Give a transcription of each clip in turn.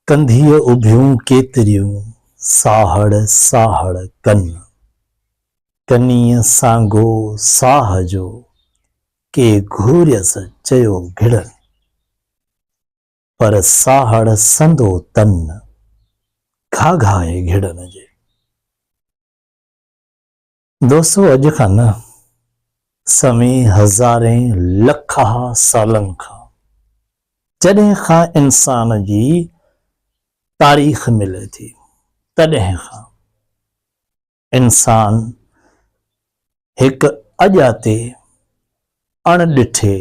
कंधीअ उभियूं केतिरियूं साहड़ साहड़ कन, कनीअ सांगो साह जो के घूरियस चयो घिड़न, पर साहड़ संदो तन घाघाए घिड़न जे। दोस्तों अॼु खां न समय हज़ारें लख सालनि खां जॾहिं खां इंसान जी तारीख़ मिले थी तॾहिं खां इंसान हिकु अॼाते अणॾिठे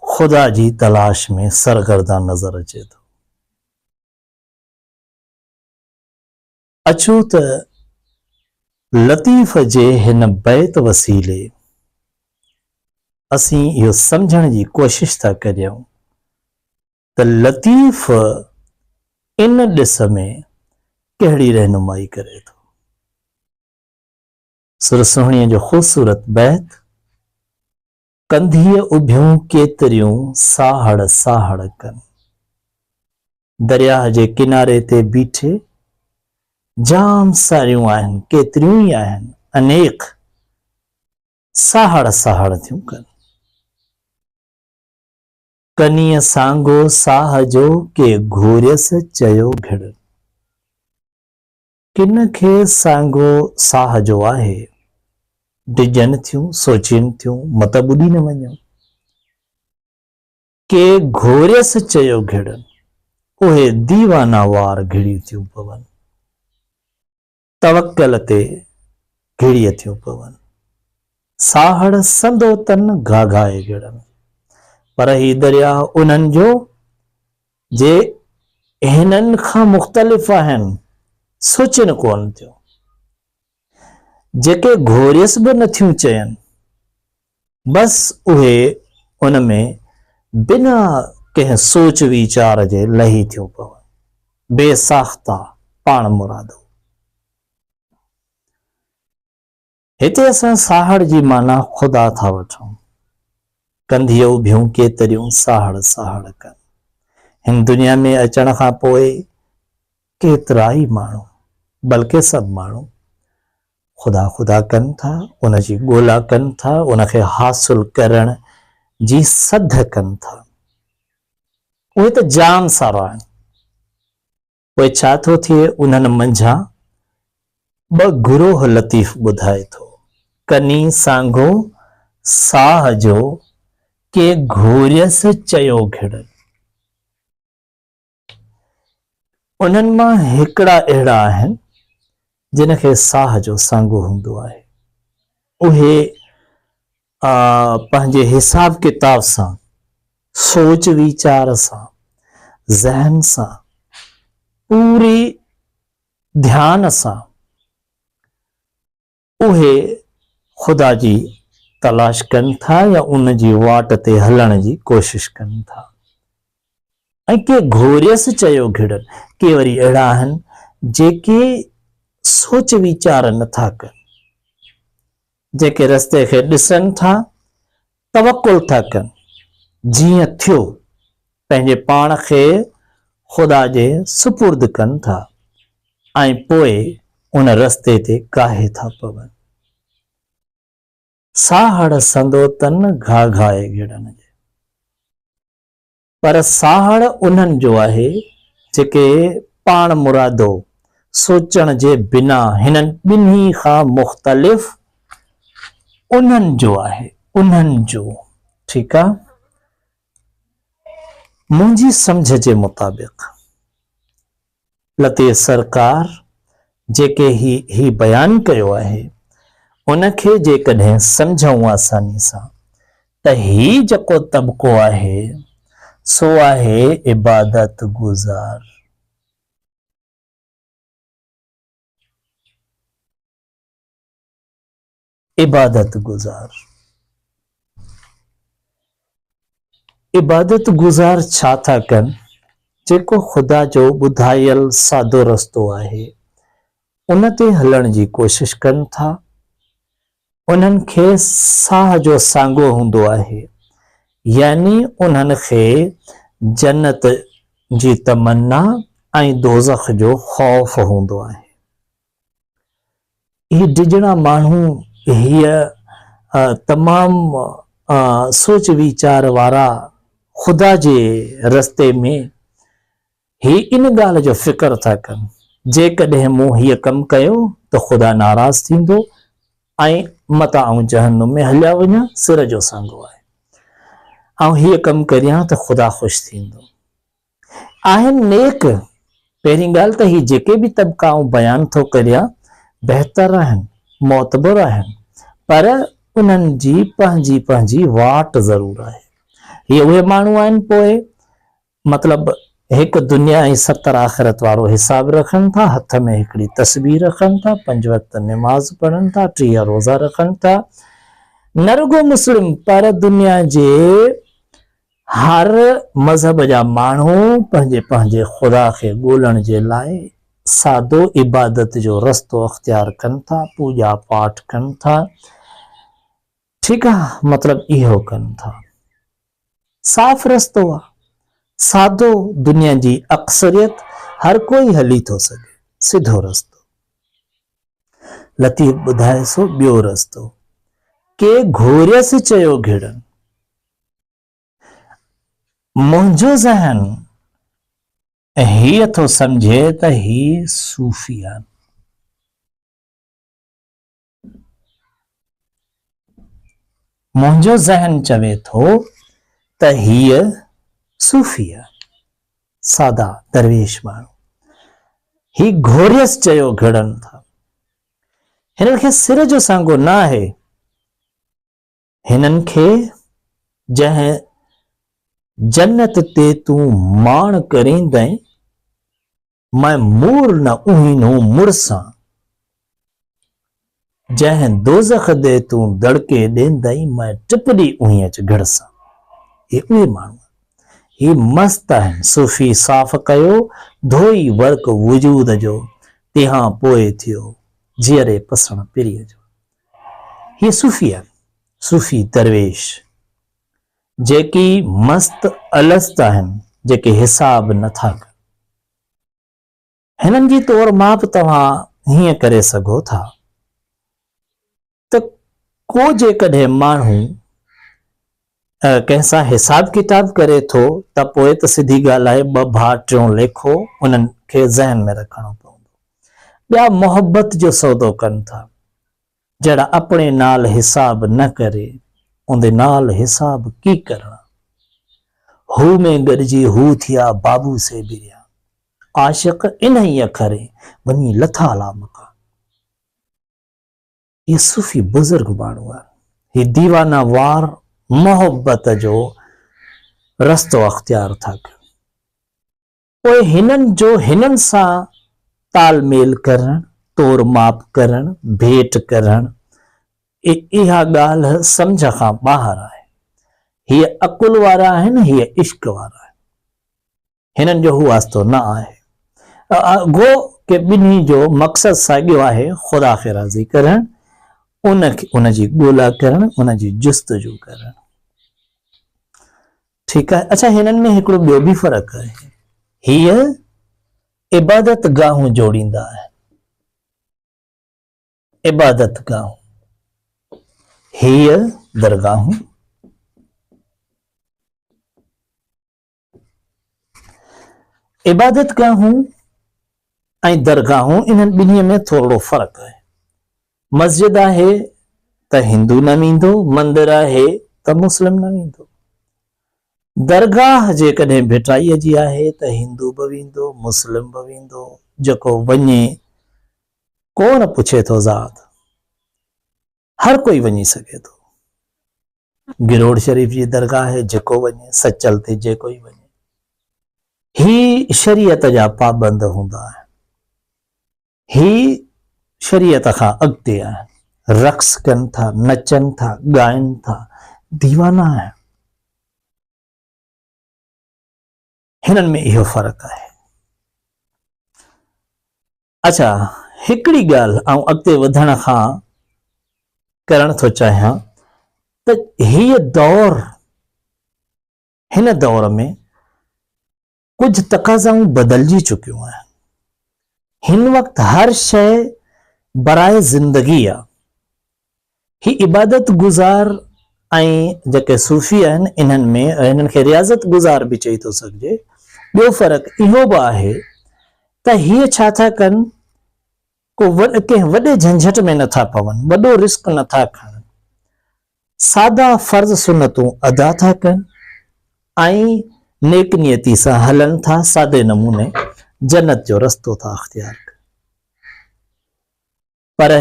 ख़ुदा जी तलाश में सरगर्दा नज़र अचे थो। अचो त लतीफ़ जे हिन बैत वसीले असीं इहो सम्झण जी कोशिश था करियूं त लतीफ़ इन ॾिस में कहिड़ी रहनुमाई करे थो। सुरसुहणीअ जो ख़ूबसूरत बैत, कंधीअ उभियूं केतिरियूं साहड़ साहड़ कन, दरिया जे किनारे ते बीठे जाम सारियूं आहिनि, केतिरियूं ई आहिनि, अनेक साहड़ साहड़ थियूं कनि। कनीअ सांगो साह जो के घूरियस चयो घिड़न, किन खे सांगो साह जो आहे, डिॼनि थियूं, सोचिनि थियूं, मत ॿुधी न वञो। के घूरियस चयो घिड़न, उहे दीवाना वार घिड़ी थियूं पवनि, तवक्कल ते घिड़ीअ थियूं पवनि। साहड़ संदो तन घाघाए घिड़न, पर ही दरिया उन्हनि जो जे हिननि खां मुख़्तलिफ़ आहिनि, सोचिनि कोन थियूं, जेके घोरियस बि नथियूं चयनि, बस उहे उन में बिना कंहिं सोच वीचार जे लही थियूं पवनि, बेसाख्ता पाण मुरादो। हिते असां साहड़ जी माना ख़ुदा था वठूं। कंधीअ उभियूं केतिरियूं साहड़ साहड़ कन, हिन दुनिया में अचण खां पोइ केतिरा ई माण्हू, बल्कि सभु माण्हू ख़ुदा ख़ुदा कनि था, उन जी ॻोल्हा कनि था, उनखे हासिल करण जी सध कनि था। उहे त जाम सारा आहिनि। पोइ छा थो थिए, उन्हनि मंझां ॿ गुरोह लतीफ़ ॿुधाए थो। कनी सांगो साह जो के घूरियस चयो घिड़न, उन्हनि मां हिकिड़ा अहिड़ा आहिनि जिन खे साह जो सांगो हूंदो आहे। उहे पंहिंजे हिसाब किताब सां, सोच वीचार सां, ज़हन सां, पूरी ध्यान सां उहे ख़ुदा जी तलाश कनि था या उन जी वाट ते हलण जी कोशिश कनि था। ऐं के घोरियस चयो घिड़न, के वरी अहिड़ा आहिनि जेके सोच वीचार नथा कनि, जेके रस्ते खे ॾिसनि था, तवक्कुल था कनि, जीअं थियो पंहिंजे पाण खे ख़ुदा जे सुपुर्द कनि था ऐं पोइ उन रस्ते ते काहे था पवनि। साहड़ संदो तन घाघाए घिड़न जे, पर साहड़ उन्हनि जो आहे जेके पाण मुरादो सोचण जे बिना हिननि ॿिन्ही खां मुख़्तलिफ़ उन्हनि जो आहे, उन्हनि जो। ठीकु आहे, मुंहिंजी सम्झ जे मुताबिक़ लतीफ़ सरकार जेके ही बयान कयो आहे, उनखे जेकॾहिं सम्झूं आसानी सां त ही जेको तबिक़ो आहे सो आहे इबादत गुज़ार। इबादत गुज़ार, इबादत गुज़ार छा था कनि, जेको ख़ुदा जो ॿुधायल सादो रस्तो आहे उन ते हलण जी कोशिश कनि था। उन्हनि खे साह जो सांगो हूंदो आहे, यानी उन्हनि खे जन्नत जी तमन्ना ऐं दोज़ख जो ख़ौफ़ हूंदो आहे। इहे डिजड़ा माण्हू हीअ तमामु सोच वीचार वारा ख़ुदा जे रस्ते में ही इन ॻाल्हि जो फ़िक्र था कनि, जेकॾहिं मूं हीअ कमु कयो त ख़ुदा नाराज़ थींदो ऐं मता आऊं जहन्नुम में हलिया वञा, सिर जो संगो आहे, ऐं हीअ कमु करियां त ख़ुदा ख़ुशि थींदो। आहिनि नेक, पहिरीं ॻाल्हि त ही जेके बि तबिका आऊं बयानु थो करियां बहितर आहिनि, मोतबर आहिनि, पर उन्हनि जी पंहिंजी पंहिंजी वाट ज़रूर आहे। हीअ उहे माण्हू आहिनि पोइ मतिलबु हिकु दुनिया ऐं 70 आख़िरत वारो हिसाब रखनि था, हथ में हिकिड़ी तस्बीर रखनि था, 5 वक़्त निमाज़ पढ़नि था, 30 रोज़ा रखनि था, न रुगो मुस्लिम पर दुनिया जे हर मज़हब जा माण्हू पंहिंजे पंहिंजे ख़ुदा खे ॻोल्हण जे लाइ सादो इबादत जो रस्तो अख़्तियार कनि था, पूॼा पाठ कनि था। ठीकु आहे, मतिलबु इहो कनि था, साफ़ रस्तो आहे, सादो, दुनिया जी अक्सरियत हर कोई हली थो सघे, सिधो रस्तो। लतीफ़ ॿुधाए सो ॿियो रस्तो, के घोरियसि चयो घिड़नि, मुंहिंजो ज़हन हीअ थो सम्झे त ही सूफ़ी आहे। मुंहिंजो ज़हन चवे थो त हीअ सूफ़ी आहे, सादा दरवेश माण्हू। ही घोरियसि चयो घिड़नि था, हिननि खे सिर जो सांगो न आहे, हिननि खे जंहिं जन्नत ते तूं माण करींदई, मैं मूर न उहीनो मुड़सां, जंहिं दोज़ख दे तूं दड़के ॾींदई, मैं टिपड़ी उही अच घिड़सां। हे उहे माण्हू, ही मस्त आहिनि। सूफ़ी साफ़ कयो धोई वर्क वजूद जो, तंहिंखां पोइ थियो जीअरे पसण पिरीअ जो। ही सूफ़ी आहिनि, सूफ़ी दरवेश जेकी मस्त अलस्त आहिनि, जेके हिसाब नथा कनि। हिननि जी तौर माप तव्हां हीअं करे सघो था त को जेकॾहिं माण्हू कंहिंसां हिसाब किताब करे थो त पोइ त सिधी ॻाल्हि आहे, 2 भाउ 3 लेखो उन्हनि खे ज़हन में रखणो पवंदो। ॿिया मोहबत जो सौदो कनि था, जहिड़ा अपने नाल हिसाब न करे उंदे नाल हिसाब की करणा। हू में गॾिजी हू थिया बाबू से बिरिया, आशिक इन ही अखरे वञी लथा ला मका। ये सूफ़ी बुज़ुर्ग माण्हू आहे, ही दीवाना वार मोहब्बत जो रस्तो अख़्तियार था कनि। पोइ हिननि जो हिननि सां तालमेल करणु, तोर माप करणु, भेट करणु, इहा ॻाल्हि सम्झ खां ॿाहिरि आहे। हीअ अकुल वारा आहिनि, हीअ इश्क वारा आहिनि, हिननि जो हू वास्तो न आहे। गो के ॿिन्ही जो मक़सदु साॻियो आहे, ख़ुदा खे राज़ी करणु, उनजी ॻोल्हा करणु, उनजी जुस्तजू करणु। ठीकु आहे। अच्छा, हिननि में हिकिड़ो ॿियो बि फ़र्क़ु आहे, हीअ इबादत गाहूं जोड़ींदा आहिनि, इबादत गाहूं, हीअ दरगाहूं। इबादत गाहूं ऐं दरगाहूं, इन्हनि ॿिन्हीअ में थोरो फ़र्क़ु आहे। मस्जिद आहे त हिंदू न वेंदो, मंदिर आहे त मुस्लिम न वेंदो। दरगाह जेकॾहिं भिटाईअ जी आहे त हिंदू बि वेंदो, मुस्लिम बि वेंदो, जेको वञे कोन पुछे थो ज़ात, हर कोई वञी सघे थो। गिरोड़ शरीफ़ जी दरगाह आहे, जेको वञे, सचल ते जेको ई वञे। ही शरीयत जा पाबंद हूंदा आहिनि, ही शरीयत खां अॻिते आहिनि, रक़्स कनि था, नचनि था, ॻाइनि था, दीवाना आहिनि। हिननि में इहो फ़र्क़ु आहे। अच्छा, हिकिड़ी ॻाल्हि आऊं अॻिते वधण खां करणु थो चाहियां त हीअ दौर, हिन दौर में कुछ तकाज़ाऊं बदलजी चुकियूं आहिनि। हिन वक़्तु हर शइ बराए ज़िंदगी आहे। ही इबादत गुज़ार ऐं जेके सूफ़ी आहिनि इन्हनि में हिननि खे रियाज़त गुज़ार बि चई थो सघिजे। ॿियो फ़र्क़ु इहो बि आहे त हीअ छा था कनि, कंहिं वॾे झंझट में नथा पवनि, वॾो रिस्क नथा खणनि, सादा फ़र्ज़ सुन्नतूं अदा था कनि ऐं नेक नियती सां हलनि था, सादे नमूने जन्नत जो रस्तो था अख्तियार कनि। पर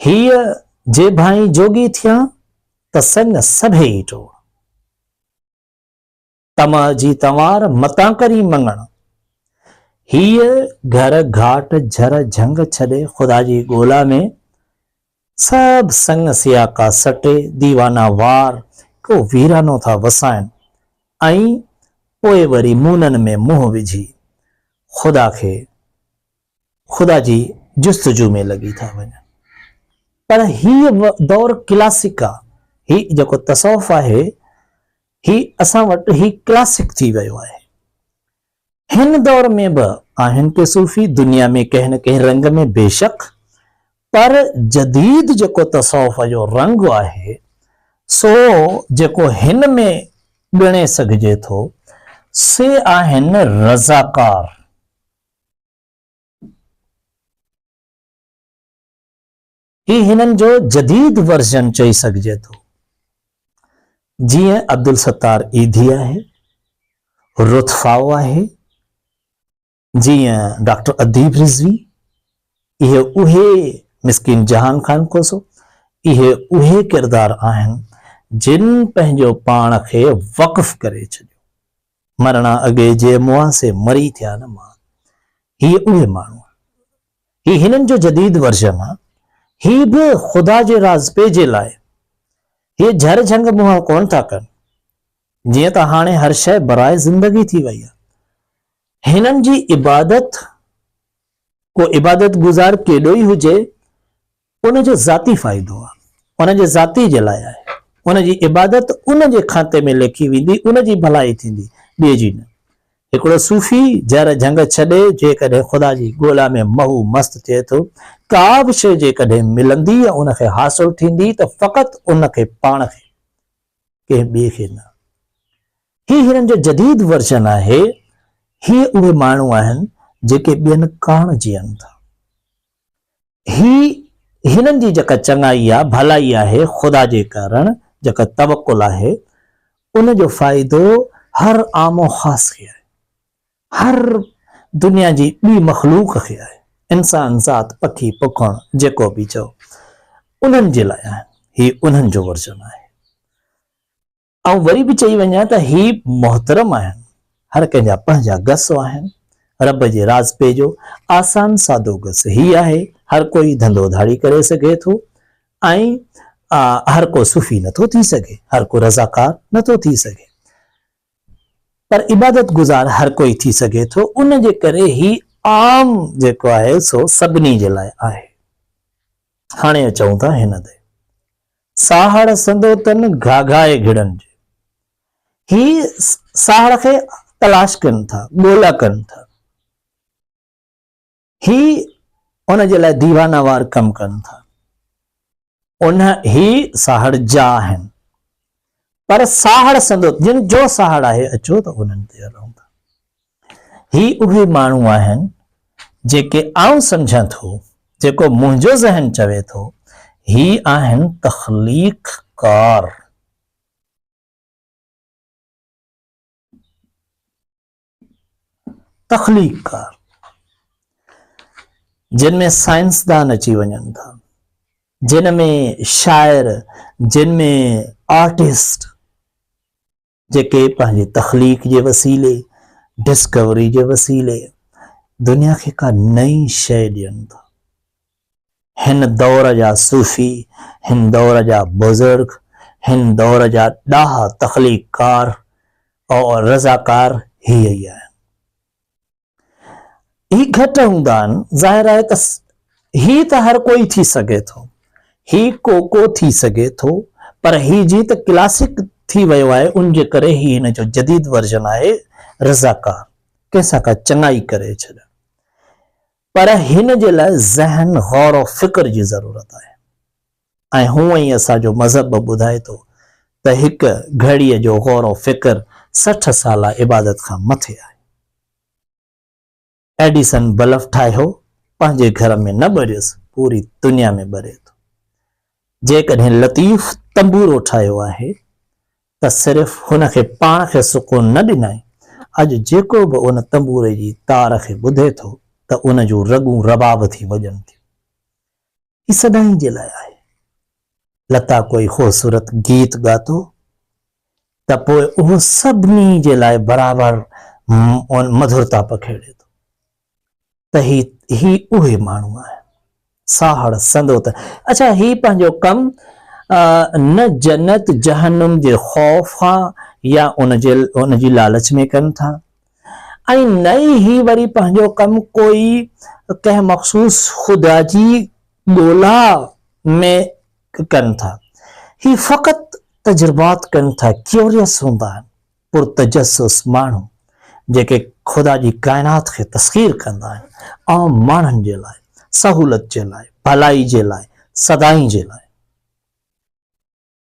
हीअ जे भाई जोगी थिया त संग सभेई टोड़, तमा जी तंवार मतां करी मंगण। हीअ घर घाट झर झंग छॾे ख़ुदा जी ॻोल्हा में सब संग सियाका सटे दीवाना वार को वीरानो था वसाइनि ऐं पोइ वरी मूननि में मुंहुं विझी ख़ुदा जी जुस्तजू में लॻी था वञनि। पर हीअ दौर क्लासिक आहे। ही जेको तसौफ़ आहे ही असां वटि ही क्लासिक थी वियो आहे। हिन दौर में बि आहिनि के सूफ़ी दुनिया में कंहिं न कंहिं रंग में बेशक, पर जदीद जेको तसौफ़ जो रंग आहे सो जेको हिन में ॻणे सघिजे थो से आहिनि रज़ाकार। ही हिननि जो जदीद वर्जन चई सघिजे थो। जीअं अब्दुल सत्तार ईदी आहे, रुतफ़ाओ आहे, जीअं डॉक्टर अदीब रिज़वी, इहे उहे मिस्किन जहान खान कोसो, इहे उहे किरदार आहिनि जिन पंहिंजो पाण खे वक़फ़ करे छॾियो। मरणा अॻे जे मुआ से मरी थिया न मां, ही उहे माण्हू, ही हिननि जो जदीद वर्जन आहे। ही बि ख़ुदा जे राज़पे जे लाइ हे झर झंग मुंहं कोन था कनि। जीअं त हाणे हर शइ बराए ज़िंदगी थी वई आहे। हिननि जी इबादत को इबादत गुज़ार केॾो ई हुजे, उनजो ज़ाती फ़ाइदो आहे, उनजे ज़ाती जे लाइ आहे। उनजी इबादत उनजे खाते में लिखी वेंदी, उनजी भलाई थींदी, ॿिए जी न। हिकिड़ो सूफ़ी झर झंग छॾे जेकॾहिं ख़ुदा जी ॻोल्हा में महू मस्त थिए थो, का बि शइ जेकॾहिं मिलंदी या उनखे हासिल थींदी त फ़क़ति उनखे पाण खे, कंहिं ॿिए खे न। ही हिननि जो जदीद वर्जन आहे। ही उहे माण्हू आहिनि जेके ॿियनि कान जीअनि था। हिननि जी जेका चङाई आहे, भलाई आहे, ख़ुदा जे कारण जेका तवक्कुल आहे, उनजो फ़ाइदो हर आमो ख़ास खे आहे, हर दुनिया जी ॿी मख़लूक खे आहे। इंसान ज़ात, पखी, पुखण जेको बि चओ, उन्हनि जे लाइ आहिनि। ही उन्हनि जो वर्जन आहे। ऐं वरी बि चई वञा त ही मोहतरम आहिनि, हर कंहिंजा पंहिंजा गस आहिनि। रब जे राज़पे जो आसान सादो गस ही आहे, हर कोई धंधो धाड़ी करे सघे थो ऐं हर को सूफ़ी नथो थी सघे, हर को रज़ाकार नथो थी सघे, पर इबादत गुज़ार हर कोई थी सघे थो। उन जे करे ही आम जेको आहे सो सभिनी जे लाइ आहे। हाणे अचूं था हिन ते, साहड़ संदो तन घाघाए घिड़नि जे। ही साहड़ खे तलाश कनि था, ॻोल्हा कनि था। ही उन जे लाइ दीवानावार कमु कनि था। ही साहड़ जा आहिनि, पर साहड़ संदो जिन जो साहड़ आहे, अचो त उन्हनि ते हलूं था। ही उहे माण्हू आहिनि जेके आउं सम्झां थो, जेको मुंहिंजो ज़हन चवे थो, ही आहिनि तख़लीक़कार। तख़लीक़कार जिन में साइंसदान अची वञनि था, जिन में शायर, जिन में आर्टिस्ट जेके पंहिंजी तख़लीक़ जे वसीले, डिस्कवरी जे वसीले दुनिया खे का नई शइ ॾियनि था। हिन दौर जा सूफ़ी, हिन दौर जा बुज़ुर्ग, हिन दौर जा ॾाहा तख़लीक़कार और रज़ाकार ही ई आहिनि। ही घटि हूंदा आहिनि, ज़ाहिर आहे त ही त हर कोई थी सघे थो, ही को थी सघे थो, पर ही जी त क्लासिक थी वियो आहे, उन जे करे ही हिन जो जदीद वर्जन आहे रज़ाकार, कंहिंसां का चङाई करे छॾण। पर हिन जे लाइ ज़हन गौर और फिक्र जी ज़रूरत आहे। ऐं हूअं ई असांजो मज़हब ॿुधाए थो त हिकु घड़ीअ जो गौर और फिक्र 60 साल इबादत खां मथे आहे। एडिसन बल्ब ठाहियो, पंहिंजे घर में न ॿरियुसि, पूरी दुनिया में ॿरे थो। जेकॾहिं लतीफ़ तंबूरो ठाहियो आहे त सिर्फ़ हुनखे पाण खे सुकून न ॾिनई, अॼु जेको बि उन तंबूरे जी तार खे ॿुधे थो त उन जूं रगूं रबाब थी वॼनि थियूं। ही सदाईं जे लाइ आहे। लता कोई ख़ूबसूरत गीत ॻातो त पोइ उहो सभिनी जे लाइ बराबरि मधुरता पखेड़े थो। त ही उहे माण्हू आहे साहड़ संदोत। अच्छा, ही पंहिंजो कमु न जन्नत जहन्नुम जे ख़ौफ़ खां या उन जी लालच में कनि था, ऐं न ही वरी पंहिंजो कमु कोई कंहिं मख़सूस ख़ुदा जी ॻोल्हा में कनि था। ही फ़क़ति तजुर्बात कनि था, क्यूरियस हूंदा आहिनि, पुरतजस्सुस माण्हू जेके ख़ुदा जी काइनात खे तस्ख़ीर कंदा आहिनि, आम माण्हुनि जे लाइ, सहूलत जे लाइ, भलाई जे लाइ, सदाई जे लाइ।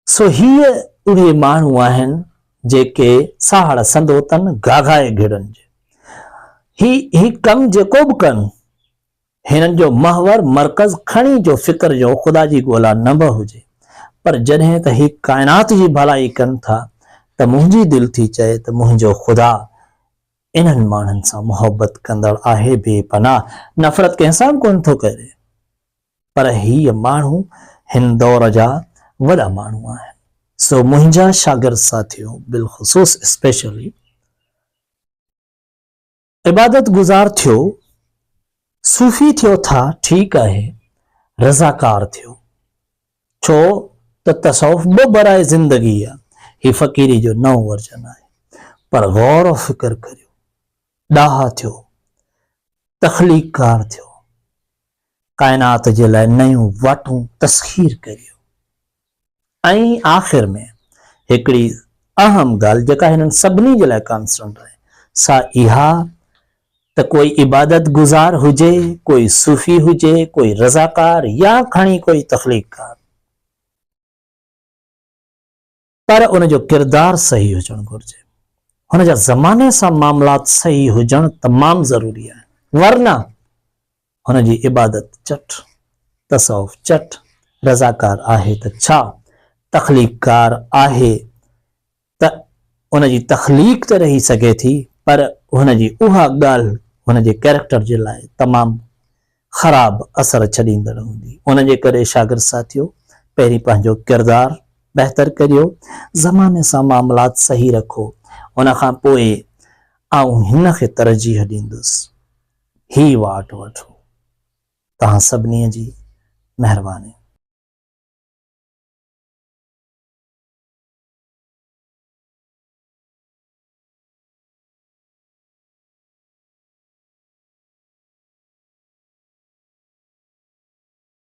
सो हीअ उहे माण्हू आहिनि जेके साहड़ संदोतनि गाघाए घिड़नि जे। ही कमु जेको बि कनि, हिननि जो महवर मर्कज़ खणी जो फिक्र जो ख़ुदा जी ॻोल्हा न बि हुजे, पर जॾहिं त ही काइनात जी भलाई कनि था त मुंहिंजी दिलि थी चए त मुंहिंजो ख़ुदा इन्हनि माण्हुनि सां मोहबत कंदड़ आहे बेपनाह, नफ़रत कंहिंसां बि कोन थो करे। पर हीअ माण्हू हिन दौर जा वॾा माण्हू आहिनि। सो मुंहिंजा शागिर्द साथियों, बिलख़ुसूस स्पेशली इबादत गुज़ार थियो, सूफ़ी थियो था, ठीकु आहे, रज़ाकार थियो, छो त तसौफ़ बि बराए ज़िंदगी आहे, ही फ़क़ीरी जो नओं वर्जन आहे। पर गौर और फिक्र करियो, ॾाह थियो, तख़लीक़कार थियो, काइनात जे लाइ नयूं वाटूं तस्ख़ीर करियो। ऐं आख़िर में हिकिड़ी अहम ॻाल्हि जेका हिननि सभिनी जे लाइ कॉन्स्टेंट आहे, सा इहा त कोई इबादत गुज़ार हुजे, कोई सूफ़ी हुजे, कोई रज़ाकार या खणी कोई तख़लीक़कार, पर उन जो किरदारु सही हुजणु घुरिजे, हुन जा ज़माने सां मामलात सही हुजणु तमामु ज़रूरी आहे, वरना हुन जी इबादत चट, तसौफ़ चट, रज़ाकार आहे त छा, तख़लीक़कार आहे त उन जी तख़लीक़ त रही सघे थी, पर हुन जी उहा ॻाल्हि हुन जे कैरेक्टर जे लाइ तमामु ख़राब असर छॾींदड़ हूंदी। उन जे करे शागिर्द साथियो, पहिरीं पंहिंजो किरदारु बहितर करियो, ज़माने सां मामलात सही रखो, उन खां पोइ आऊं हिन खे तरजीह ॾींदुसि, ही वाट वठो। तव्हां सभिनी जी महिरबानी।